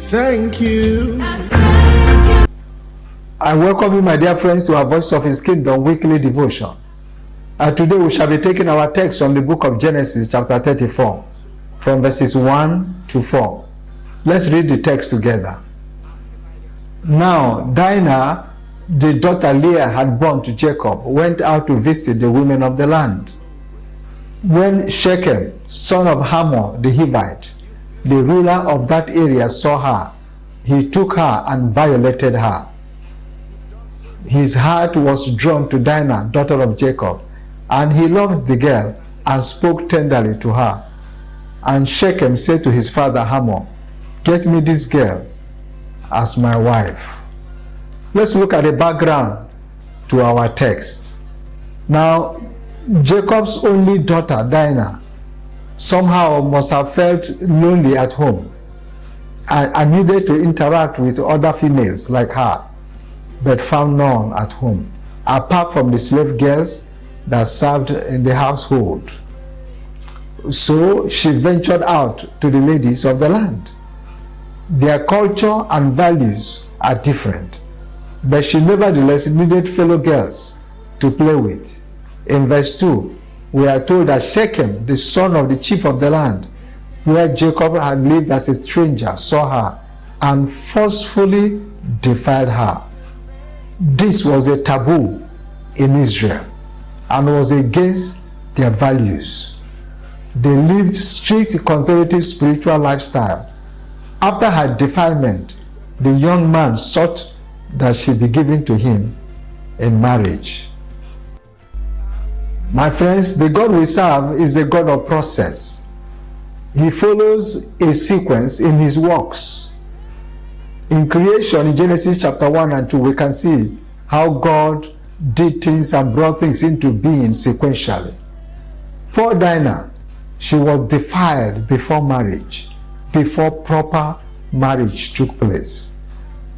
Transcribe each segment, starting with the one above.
Thank you. I welcome you, my dear friends, to our Voice of His Kingdom weekly devotion. Today we shall be taking our text from the book of Genesis, chapter 34, from verses 1 to 4. Let's read the text together. Now, Dinah, the daughter Leah had born to Jacob, went out to visit the women of the land. When Shechem, son of Hamor the Hivite, the ruler of that area, saw her, he took her and violated her. His heart was drawn to Dinah, daughter of Jacob, and he loved the girl and spoke tenderly to her. And Shechem said to his father Hamor, "Get me this girl as my wife." Let's look at the background to our text. Now, Jacob's only daughter, Dinah, somehow must have felt lonely at home and needed to interact with other females like her, but found none at home, apart from the slave girls that served in the household. So she ventured out to the ladies of the land. Their culture and values are different, but she nevertheless needed fellow girls to play with. In verse 2, we are told that Shechem, the son of the chief of the land, where Jacob had lived as a stranger, saw her and forcefully defiled her. This was a taboo in Israel and was against their values. They lived strict conservative spiritual lifestyle. After her defilement, the young man sought that she be given to him in marriage. My friends, the God we serve is a God of process. He follows a sequence in his works. In creation, in Genesis chapter 1 and 2, we can see how God did things and brought things into being sequentially. Poor Dinah, she was defiled before marriage, before proper marriage took place.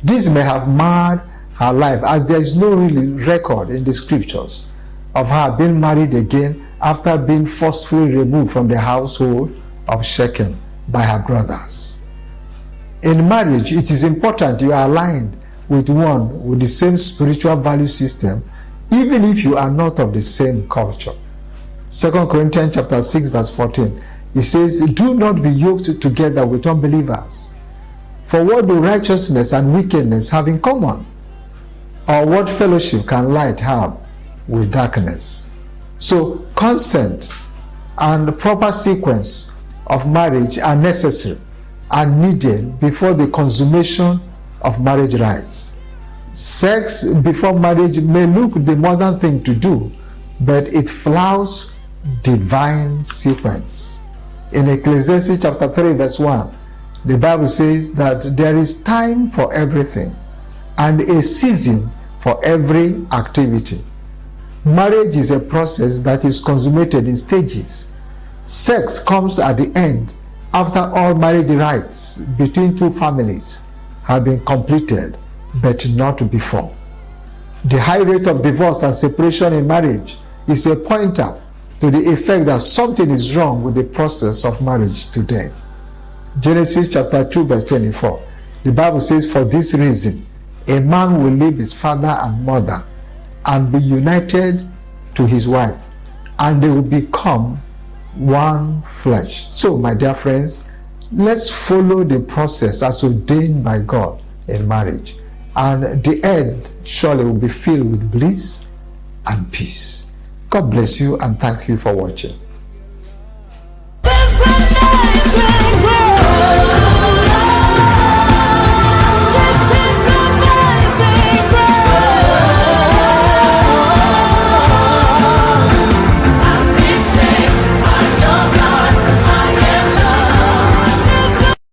This may have marred her life, as there is no really record in the scriptures of her being married again after being forcefully removed from the household of Shechem by her brothers. In marriage, it is important you are aligned with one with the same spiritual value system, even if you are not of the same culture. 2 Corinthians chapter 6 verse 14, it says, "Do not be yoked together with unbelievers. For what do righteousness and wickedness have in common? Or what fellowship can light have with darkness?" So consent and the proper sequence of marriage are necessary and needed before the consummation of marriage rites. Sex before marriage may look the modern thing to do, but it flouts divine sequence. In Ecclesiastes chapter 3 verse 1, the Bible says that there is time for everything and a season for every activity. Marriage is a process that is consummated in stages. Sex comes at the end after all marriage rites between two families have been completed, but not before. The high rate of divorce and separation in marriage is a pointer to the effect that something is wrong with the process of marriage today. Genesis chapter 2 verse 24, the Bible says, "For this reason, a man will leave his father and mother and be united to his wife, and they will become one flesh." So, my dear friends, let's follow the process as ordained by God in marriage, and the end surely will be filled with bliss and peace. God bless you, and thank you for watching.